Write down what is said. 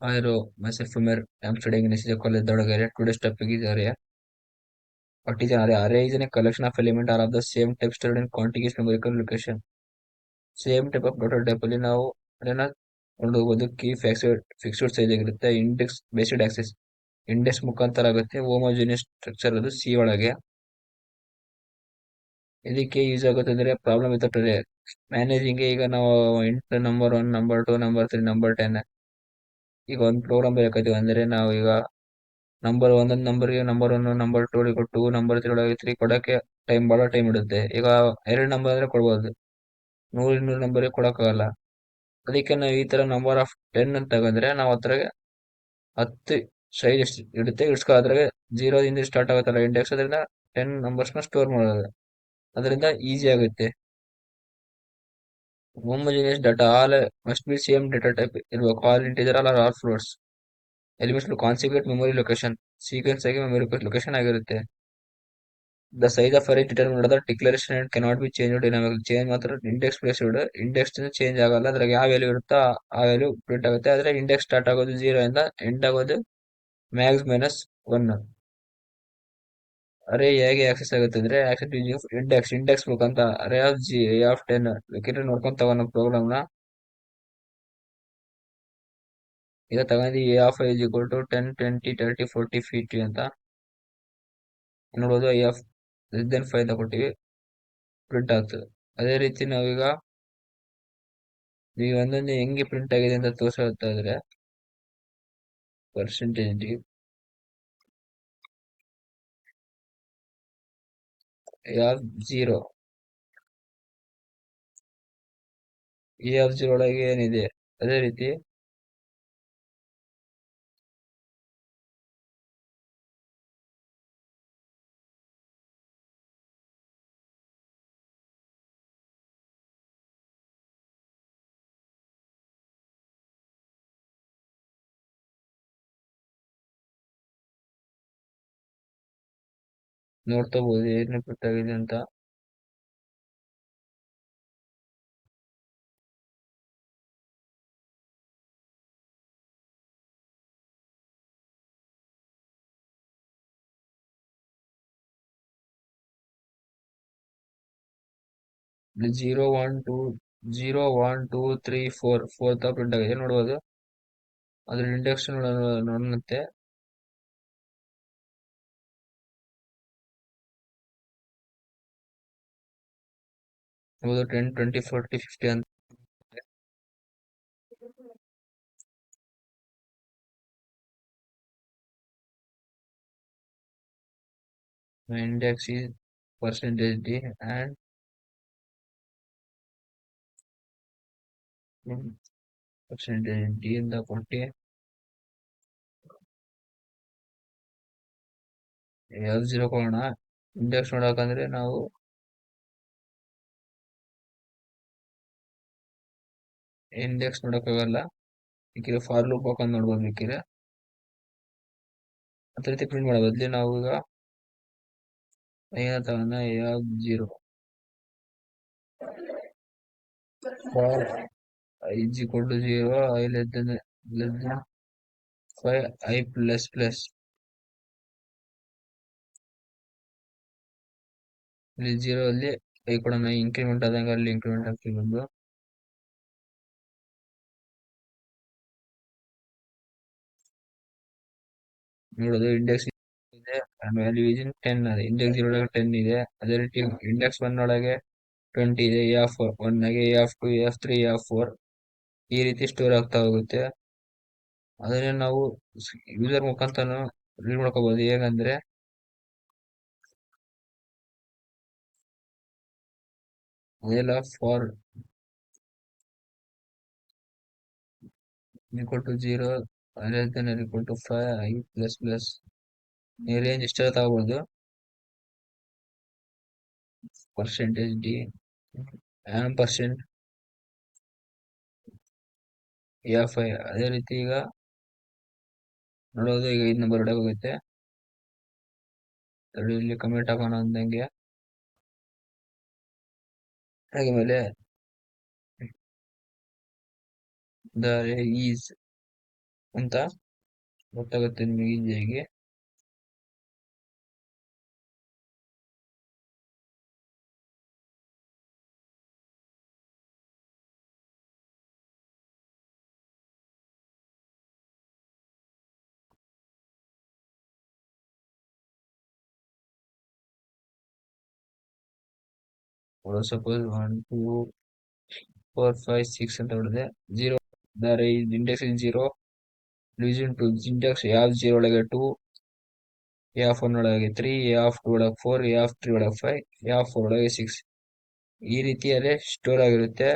Hi, Ro. Myself, Umer. I'm studying in SJ College, Dadagere. Today's topic is array. What is an array? Array is a collection of elements are of the same type stored in contiguous numerical location. Same type of data type ಅಲ್ಲಿ ನಾವು ಅದನ್ನ ನೋಡಬಹುದು key fixed size ಆಗಿರುತ್ತೆ index based access index ಮುಖಾಂತರ ಆಗುತ್ತೆ homogeneous structure ಅದು C ಒಳಗೆ ಇದಕ್ಕೆ ಯೂಸ್ ಆಗುತ್ತೆ ಅಂದ್ರೆ ಪ್ರಾಬ್ಲಮ್ ವಿತ್ ಅರೇ ಮ್ಯಾನೇಜಿಂಗ್ ಈಗ ನಾವು int number 1 number 2 number 3 number 10 ಈಗ ಒಂದು ಪ್ರೋಗ್ರಾಮ್ ಬೇಕಾಯ್ತು ಅಂದ್ರೆ ನಾವು ಈಗ ನಂಬರ್ ಒಂದೊಂದು ನಂಬರ್ಗೆ ನಂಬರ್ 1 ನಂಬರ್ 2 ಟೂ ನಂಬರ್ 3 ಕೊಡಕ್ಕೆ ಬಹಳ ಟೈಮ್ ಇಡುತ್ತೆ ಈಗ ಎರಡು ನಂಬರ್ ಅಂದ್ರೆ ಕೊಡ್ಬೋದು 100 ನಂಬರ್ ಕೊಡಕ್ಕಾಗಲ್ಲ ಅದಕ್ಕೆ ನಾವು ಈ ತರ ನಂಬರ್ ಆಫ್ 10 ಅಂತ ತಗೊಂಡ್ರೆ ನಾವು ಹತ್ರ 10 ಸೈಜ್ ಇಡುತ್ತೆ ಅದ್ರಾಗೆ ಜೀರೋ ಇಂದ ಸ್ಟಾರ್ಟ್ ಆಗುತ್ತಲ್ಲ ಇಂಡೆಕ್ಸ್ ಅದರಿಂದ 10 ನಂಬರ್ಸ್ ನ ಸ್ಟೋರ್ ಮಾಡೋದು ಅದರಿಂದ ಈಸಿ ಆಗುತ್ತೆ homogeneous data all must be same data type ಇರಬೇಕು all integer all floats elements consecutive memory location sequence ಆಗಿ ಮೆಮೊರಿ ಲೊಕೇಶನ್ ಆಗಿರುತ್ತೆ the size of array determine the declaration and cannot be change dynamic change ಮಾತ್ರ index placed index change ಆಗಲ್ಲ ಅದ್ರಾಗ ಯಾವ value ಇರುತ್ತೋ ಆ value print ಆಗುತ್ತೆ ಆದ್ರೆ ಇಂಡೆಕ್ಸ್ ಸ್ಟಾರ್ಟ್ ಆಗೋದು 0 ಇಂದ ಎಂಡ್ ಆಗೋದು ಮ್ಯಾಕ್ಸ್ ಮೈನಸ್ 1 ಅರೇ ಹೇಗೆ ಆಕ್ಸೆಸ್ ಆಗುತ್ತೆ ಅಂದ್ರೆ ಆಕ್ಸೆಸ್ ಯೂಸಿಂಗ್ ಇಂಡೆಕ್ಸ್ ಮುಖಾಂತರ ಅರೇ ಆಫ್ ಜಿ ಆಫ್ 10 ಬೇಕಿದ್ರೆ ನೋಡ್ಕೊಂತ ನಮ್ಮ ಪ್ರೋಗ್ರಾಮ್ ನ ಈಗ ತಗೊಂಡು A of i is equal to 10 20 30 40 50 ಅಂತ ನೋಡೋದು ಐ ಆಫ್ ಲೆಸ್ ದೆನ್ 5 ತಗೊಟ್ಟಿವಿ ಪ್ರಿಂಟ್ ಆಗ್ತದೆ ಅದೇ ರೀತಿ ನಾವೀಗ ನೀವು ಒಂದೊಂದು ಹೆಂಗೆ ಪ್ರಿಂಟ್ ಆಗಿದೆ ಅಂತ ತೋರಿಸ್ತಾ ಇದ್ರೆ percentage of zero A of zero ಒಳಗೆ ಏನಿದೆ ಅದೇ ರೀತಿ ನೋಡ್ತಾ ಹೋಗಿ ಏನು ಪ್ರಿಂಟ್ ಆಗಿದೆ ಅಂತ 0 1 2 0 1 2 3 4 4 ಪ್ರಿಂಟ್ ಆಗಿದೆ ನೋಡ್ಬೋದು ಅದ್ರ ಇಂಡೆಕ್ಸ್ ನೋಡಂತೆ ನೋಡೋದು 10 20 40 50 ಅಂತ index is percentage d and percentage d ಇಂದ ಕೊಟ್ಟು ಯಾವ್ದು ಜೀರೋ ಕೊಡೋಣ ಇಂಡೆಕ್ಸ್ ನೋಡಕಂದ್ರೆ ನಾವು ಇಂಡೆಕ್ಸ್ ನೋಡಕ್ಕಾಗಲ್ಲ ಬೇಕಿದ್ರೆ ಫಾರ್ ಲೂಪ್ ಹಾಕೊಂಡು ನೋಡ್ಬೋದು ಬೇಕಿದ್ರೆ ಅದೇ ರೀತಿ ಪ್ರಿಂಟ್ ಮಾಡೋ ಬದಲಿ ನಾವು ಈಗ ಏನ ತಗೋಣ ಯಾವ್ದು zero for i is equal to zero i less than 5 i plus plus ಇಲ್ಲಿ ಜೀರೋ ಅಲ್ಲಿ ಐ ಕೊಡೋಣ ಇಂಕ್ರಿಮೆಂಟ್ ಆದಂಗ ಅಲ್ಲಿ ಇಂಕ್ರಿಮೆಂಟ್ ಆಗ್ತೀವಿ ಬಂದು ನೋಡೋದು ಇಂಡೆಕ್ಸ್ ಇದೆ ವ್ಯಾಲ್ಯೂ ಇಸ್ 10 ಅದೇ ಇಂಡೆಕ್ಸ್ 0 ಒಳಗೆ 10 ಇದೆ ಅದೇ ರೀತಿ ಇಂಡೆಕ್ಸ್ 1 ಒಳಗೆ 20 ಇದೆ ಎ ಆಫ್ 1 ನಾಗೆ A of 2 A of 3 A of 4 ಈ ರೀತಿ ಸ್ಟೋರ್ ಆಗ್ತಾ ಹೋಗುತ್ತೆ ಅದನ್ನೇ ನಾವು ಯೂಸರ್ ಮುಖಾಂತರ ರೀಡ್ ಮಾಡ್ಕೋಬಹುದು ಹೇಗಂದ್ರೆ value of for equal to 0 less than or equal to 5 I plus plus ಈ ರೇಂಜ್ ಇಷ್ಟ ತಗೋಬಹುದು percentage D percent F I ಅದೇ ರೀತಿ ಈಗ ನೋಡೋದು ಈಗ 5 ನಂಬರ್ ಹೋಗುತ್ತೆ ಇಲ್ಲಿ ಕಮೆಂಟ್ ಹಾಕೋಣ ಅಂದಂಗೆ ಹಾಗೆ ಮೇಲೆ ದ ಈಸ್ ಅಂತ ಗೊತ್ತಾಗುತ್ತೆ ನಿಮಗೆ ಈಸಿಯಾಗಿ. ಸಪೋಸ್ 1 2 4 5 6 ಅಂತ ಹೊಡೆದೆ, zero index in zero, division to index A of zero ಒಳಗೆ 2, ಎ ಆಫ್ 1 ಒಳಗೆ 3, ಎ ಆಫ್ 2 ಒಳಗೆ 4, ಎ ಆಫ್ 3 ಒಳಗೆ 5, ಎ ಆಫ್ 4 ಒಳಗೆ 6. ಈ ರೀತಿಯಲ್ಲೇ ಸ್ಟೋರ್ ಆಗಿರುತ್ತೆ.